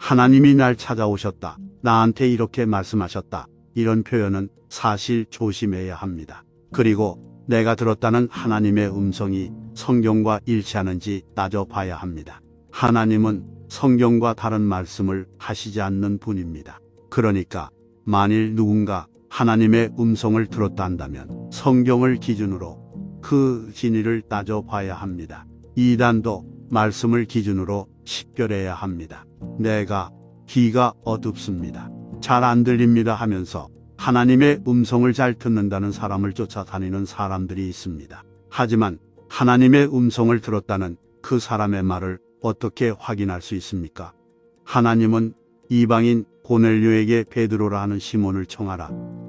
하나님이 날 찾아오셨다. 나한테 이렇게 말씀하셨다. 이런 표현은 사실 조심해야 합니다. 그리고 내가 들었다는 하나님의 음성이 성경과 일치하는지 따져봐야 합니다. 하나님은 성경과 다른 말씀을 하시지 않는 분입니다. 그러니까 만일 누군가 하나님의 음성을 들었다 한다면 성경을 기준으로 그 진위를 따져봐야 합니다. 이단도 말씀을 기준으로 식별해야 합니다. 내가 귀가 어둡습니다. 잘 안 들립니다 하면서 하나님의 음성을 잘 듣는다는 사람을 쫓아다니는 사람들이 있습니다. 하지만 하나님의 음성을 들었다는 그 사람의 말을 어떻게 확인할 수 있습니까? 하나님은 이방인 고넬료에게 베드로라 하는 시몬을 청하라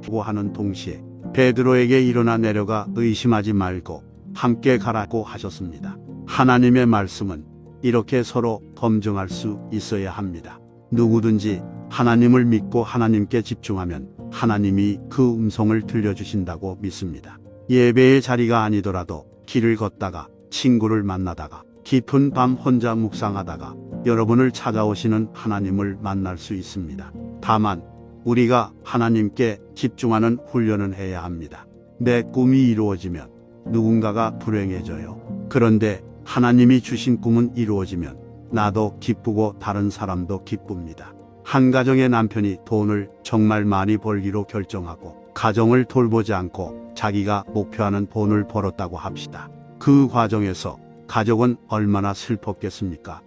고 하는 동시에 베드로에게 일어나 내려가 의심하지 말고 함께 가라고 하셨습니다. 하나님의 말씀은 이렇게 서로 검증할 수 있어야 합니다. 누구든지 하나님을 믿고 하나님께 집중하면 하나님이 그 음성을 들려주신다고 믿습니다. 예배의 자리가 아니더라도 길을 걷다가 친구를 만나다가 깊은 밤 혼자 묵상하다가 여러분을 찾아오시는 하나님을 만날 수 있습니다. 다만 우리가 하나님께 집중하는 훈련을 해야 합니다. 내 꿈이 이루어지면 누군가가 불행해져요. 그런데 하나님이 주신 꿈은 이루어지면 나도 기쁘고 다른 사람도 기쁩니다. 한 가정의 남편이 돈을 정말 많이 벌기로 결정하고 가정을 돌보지 않고 자기가 목표하는 돈을 벌었다고 합시다. 그 과정에서 가족은 얼마나 슬펐겠습니까?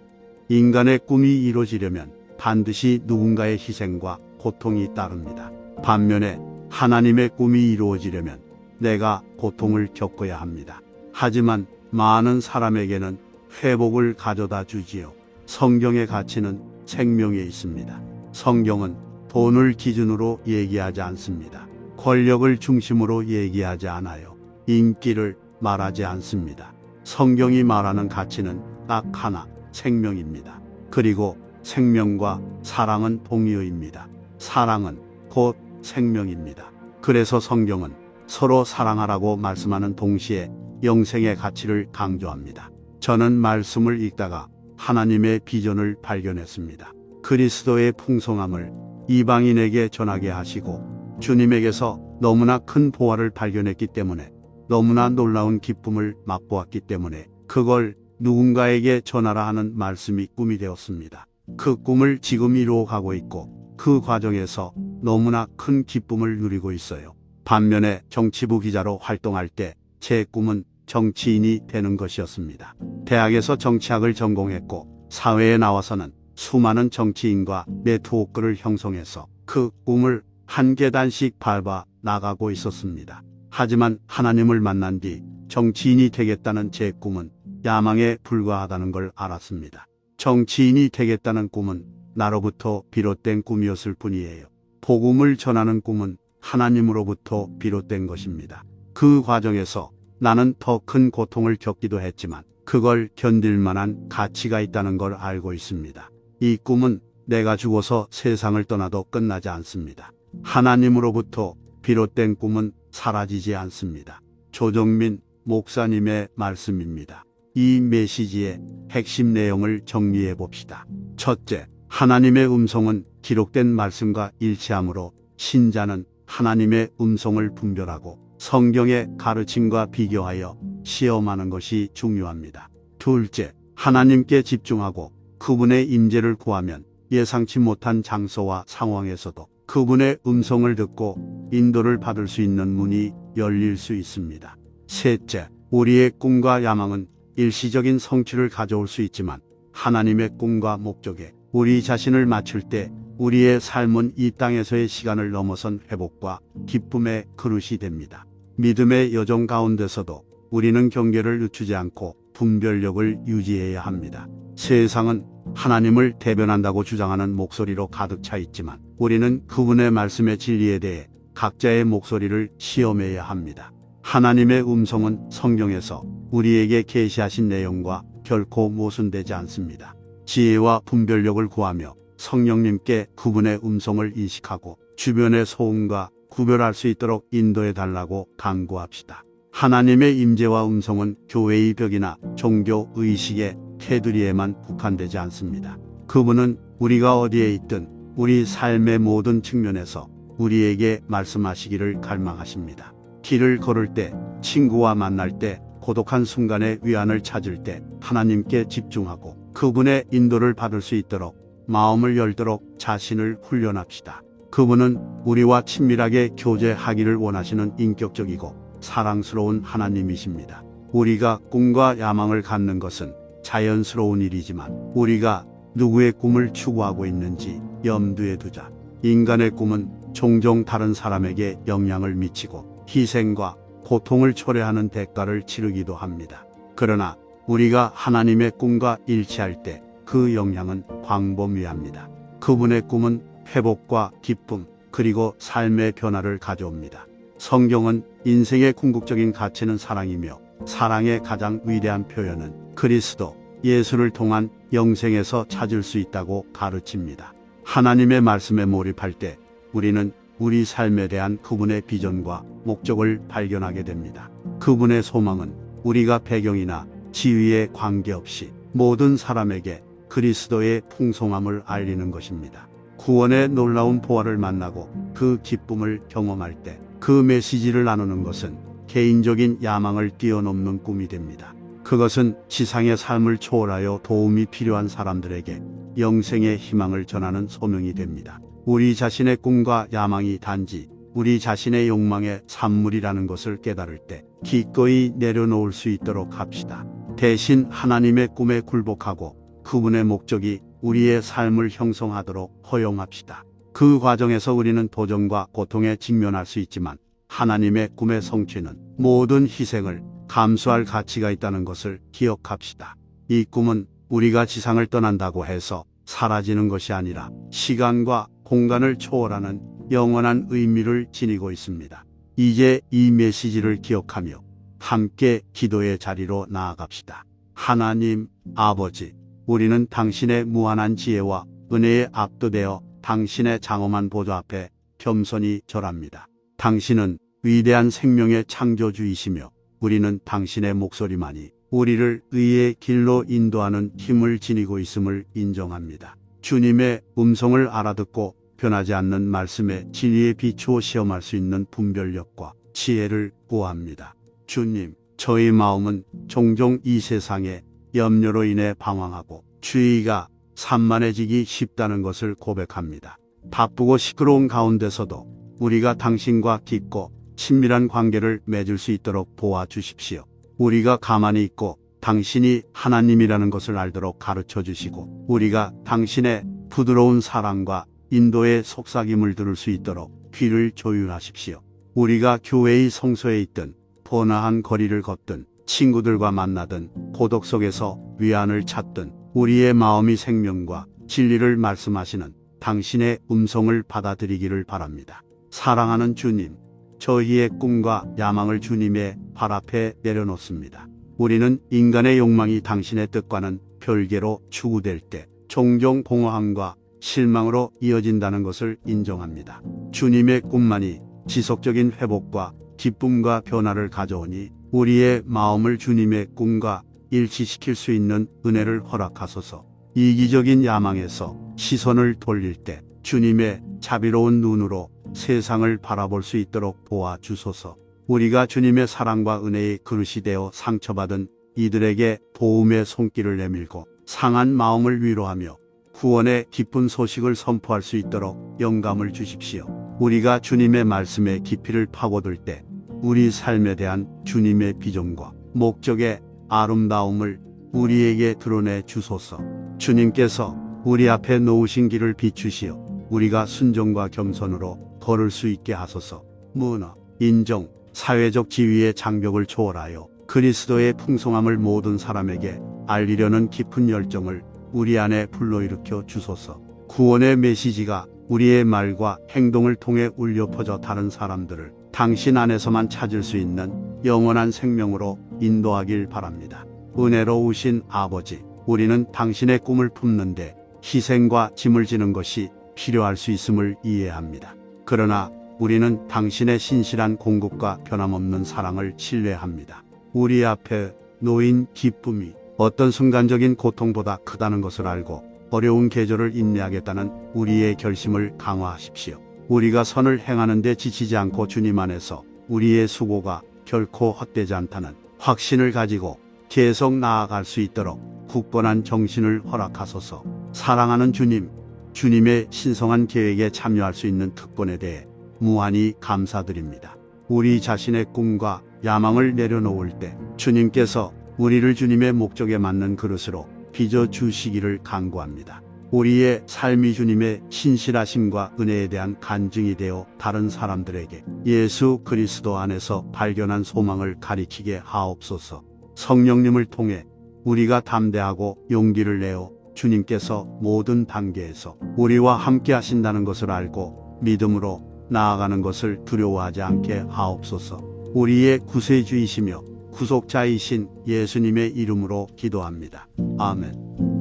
인간의 꿈이 이루어지려면 반드시 누군가의 희생과 고통이 따릅니다. 반면에 하나님의 꿈이 이루어지려면 내가 고통을 겪어야 합니다. 하지만 많은 사람에게는 회복을 가져다 주지요. 성경의 가치는 생명에 있습니다. 성경은 돈을 기준으로 얘기하지 않습니다. 권력을 중심으로 얘기하지 않아요. 인기를 말하지 않습니다. 성경이 말하는 가치는 딱 하나, 생명입니다. 그리고 생명과 사랑은 동의어입니다. 사랑은 곧 생명입니다. 그래서 성경은 서로 사랑하라고 말씀하는 동시에 영생의 가치를 강조합니다. 저는 말씀을 읽다가 하나님의 비전을 발견했습니다. 그리스도의 풍성함을 이방인에게 전하게 하시고 주님에게서 너무나 큰 보화를 발견했기 때문에 너무나 놀라운 기쁨을 맛보았기 때문에 그걸 누군가에게 전하라 하는 말씀이 꿈이 되었습니다. 그 꿈을 지금 이루어가고 있고 그 과정에서 너무나 큰 기쁨을 누리고 있어요. 반면에 정치부 기자로 활동할 때 제 꿈은 정치인이 되는 것이었습니다. 대학에서 정치학을 전공했고 사회에 나와서는 수많은 정치인과 네트워크를 형성해서 그 꿈을 한 계단씩 밟아 나가고 있었습니다. 하지만 하나님을 만난 뒤 정치인이 되겠다는 제 꿈은 야망에 불과하다는 걸 알았습니다. 정치인이 되겠다는 꿈은 나로부터 비롯된 꿈이었을 뿐이에요. 복음을 전하는 꿈은 하나님으로부터 비롯된 것입니다. 그 과정에서 나는 더 큰 고통을 겪기도 했지만 그걸 견딜 만한 가치가 있다는 걸 알고 있습니다. 이 꿈은 내가 죽어서 세상을 떠나도 끝나지 않습니다. 하나님으로부터 비롯된 꿈은 사라지지 않습니다. 조정민 목사님의 말씀입니다. 이 메시지의 핵심 내용을 정리해 봅시다. 첫째, 하나님의 음성은 기록된 말씀과 일치하므로 신자는 하나님의 음성을 분별하고 성경의 가르침과 비교하여 시험하는 것이 중요합니다. 둘째, 하나님께 집중하고 그분의 임재를 구하면 예상치 못한 장소와 상황에서도 그분의 음성을 듣고 인도를 받을 수 있는 문이 열릴 수 있습니다. 셋째, 우리의 꿈과 야망은 일시적인 성취를 가져올 수 있지만 하나님의 꿈과 목적에 우리 자신을 맞출 때 우리의 삶은 이 땅에서의 시간을 넘어선 회복과 기쁨의 그릇이 됩니다. 믿음의 여정 가운데서도 우리는 경계를 늦추지 않고 분별력을 유지해야 합니다. 세상은 하나님을 대변한다고 주장하는 목소리로 가득 차 있지만 우리는 그분의 말씀의 진리에 대해 각자의 목소리를 시험해야 합니다. 하나님의 음성은 성경에서 우리에게 계시하신 내용과 결코 모순되지 않습니다. 지혜와 분별력을 구하며 성령님께 그분의 음성을 인식하고 주변의 소음과 구별할 수 있도록 인도해 달라고 간구합시다. 하나님의 임재와 음성은 교회의 벽이나 종교 의식의 테두리에만 국한되지 않습니다. 그분은 우리가 어디에 있든 우리 삶의 모든 측면에서 우리에게 말씀하시기를 갈망하십니다. 길을 걸을 때, 친구와 만날 때, 고독한 순간에 위안을 찾을 때 하나님께 집중하고 그분의 인도를 받을 수 있도록 마음을 열도록 자신을 훈련합시다. 그분은 우리와 친밀하게 교제하기를 원하시는 인격적이고 사랑스러운 하나님이십니다. 우리가 꿈과 야망을 갖는 것은 자연스러운 일이지만 우리가 누구의 꿈을 추구하고 있는지 염두에 두자. 인간의 꿈은 종종 다른 사람에게 영향을 미치고 희생과 고통을 초래하는 대가를 치르기도 합니다. 그러나 우리가 하나님의 꿈과 일치할 때 그 영향은 광범위합니다. 그분의 꿈은 회복과 기쁨 그리고 삶의 변화를 가져옵니다. 성경은 인생의 궁극적인 가치는 사랑이며 사랑의 가장 위대한 표현은 그리스도 예수를 통한 영생에서 찾을 수 있다고 가르칩니다. 하나님의 말씀에 몰입할 때 우리는 우리 삶에 대한 그분의 비전과 목적을 발견하게 됩니다. 그분의 소망은 우리가 배경이나 지위에 관계없이 모든 사람에게 그리스도의 풍성함을 알리는 것입니다. 구원의 놀라운 보화를 만나고 그 기쁨을 경험할 때 그 메시지를 나누는 것은 개인적인 야망을 뛰어넘는 꿈이 됩니다. 그것은 지상의 삶을 초월하여 도움이 필요한 사람들에게 영생의 희망을 전하는 소명이 됩니다. 우리 자신의 꿈과 야망이 단지 우리 자신의 욕망의 산물이라는 것을 깨달을 때 기꺼이 내려놓을 수 있도록 합시다. 대신 하나님의 꿈에 굴복하고 그분의 목적이 우리의 삶을 형성하도록 허용합시다. 그 과정에서 우리는 도전과 고통에 직면할 수 있지만 하나님의 꿈의 성취는 모든 희생을 감수할 가치가 있다는 것을 기억합시다. 이 꿈은 우리가 지상을 떠난다고 해서 사라지는 것이 아니라 시간과 공간을 초월하는 영원한 의미를 지니고 있습니다. 이제 이 메시지를 기억하며 함께 기도의 자리로 나아갑시다. 하나님 아버지, 우리는 당신의 무한한 지혜와 은혜에 압도되어 당신의 장엄한 보좌 앞에 겸손히 절합니다. 당신은 위대한 생명의 창조주이시며 우리는 당신의 목소리만이 우리를 의의 길로 인도하는 힘을 지니고 있음을 인정합니다. 주님의 음성을 알아듣고 변하지 않는 말씀의 진리에 비추어 시험할 수 있는 분별력과 지혜를 구합니다. 주님, 저희 마음은 종종 이 세상의 염려로 인해 방황하고 주의가 산만해지기 쉽다는 것을 고백합니다. 바쁘고 시끄러운 가운데서도 우리가 당신과 깊고 친밀한 관계를 맺을 수 있도록 도와주십시오. 우리가 가만히 있고 당신이 하나님이라는 것을 알도록 가르쳐 주시고 우리가 당신의 부드러운 사랑과 인도의 속삭임을 들을 수 있도록 귀를 조율하십시오. 우리가 교회의 성소에 있든 번화한 거리를 걷든 친구들과 만나든 고독 속에서 위안을 찾든 우리의 마음이 생명과 진리를 말씀하시는 당신의 음성을 받아들이기를 바랍니다. 사랑하는 주님, 저희의 꿈과 야망을 주님의 발 앞에 내려놓습니다. 우리는 인간의 욕망이 당신의 뜻과는 별개로 추구될 때 종종 공허함과 실망으로 이어진다는 것을 인정합니다. 주님의 꿈만이 지속적인 회복과 기쁨과 변화를 가져오니 우리의 마음을 주님의 꿈과 일치시킬 수 있는 은혜를 허락하소서. 이기적인 야망에서 시선을 돌릴 때 주님의 자비로운 눈으로 세상을 바라볼 수 있도록 도와주소서. 우리가 주님의 사랑과 은혜의 그릇이 되어 상처받은 이들에게 도움의 손길을 내밀고 상한 마음을 위로하며 구원의 기쁜 소식을 선포할 수 있도록 영감을 주십시오. 우리가 주님의 말씀의 깊이를 파고들 때 우리 삶에 대한 주님의 비전과 목적의 아름다움을 우리에게 드러내 주소서. 주님께서 우리 앞에 놓으신 길을 비추시어 우리가 순종과 겸손으로 걸을 수 있게 하소서. 문화, 인종, 사회적 지위의 장벽을 초월하여 그리스도의 풍성함을 모든 사람에게 알리려는 깊은 열정을 우리 안에 불러일으켜 주소서. 구원의 메시지가 우리의 말과 행동을 통해 울려 퍼져 다른 사람들을 당신 안에서만 찾을 수 있는 영원한 생명으로 인도하길 바랍니다. 은혜로우신 아버지, 우리는 당신의 꿈을 품는데 희생과 짐을 지는 것이 필요할 수 있음을 이해합니다. 그러나 우리는 당신의 신실한 공급과 변함없는 사랑을 신뢰합니다. 우리 앞에 놓인 기쁨이 어떤 순간적인 고통보다 크다는 것을 알고 어려운 계절을 인내하겠다는 우리의 결심을 강화하십시오. 우리가 선을 행하는 데 지치지 않고 주님 안에서 우리의 수고가 결코 헛되지 않다는 확신을 가지고 계속 나아갈 수 있도록 굳건한 정신을 허락하소서. 사랑하는 주님, 주님의 신성한 계획에 참여할 수 있는 특권에 대해 무한히 감사드립니다. 우리 자신의 꿈과 야망을 내려놓을 때 주님께서 우리를 주님의 목적에 맞는 그릇으로 빚어 주시기를 간구합니다. 우리의 삶이 주님의 신실하심과 은혜에 대한 간증이 되어 다른 사람들에게 예수 그리스도 안에서 발견한 소망을 가리키게 하옵소서. 성령님을 통해 우리가 담대하고 용기를 내어 주님께서 모든 단계에서 우리와 함께 하신다는 것을 알고 믿음으로 나아가는 것을 두려워하지 않게 하옵소서. 우리의 구세주이시며 구속자이신 예수님의 이름으로 기도합니다. 아멘.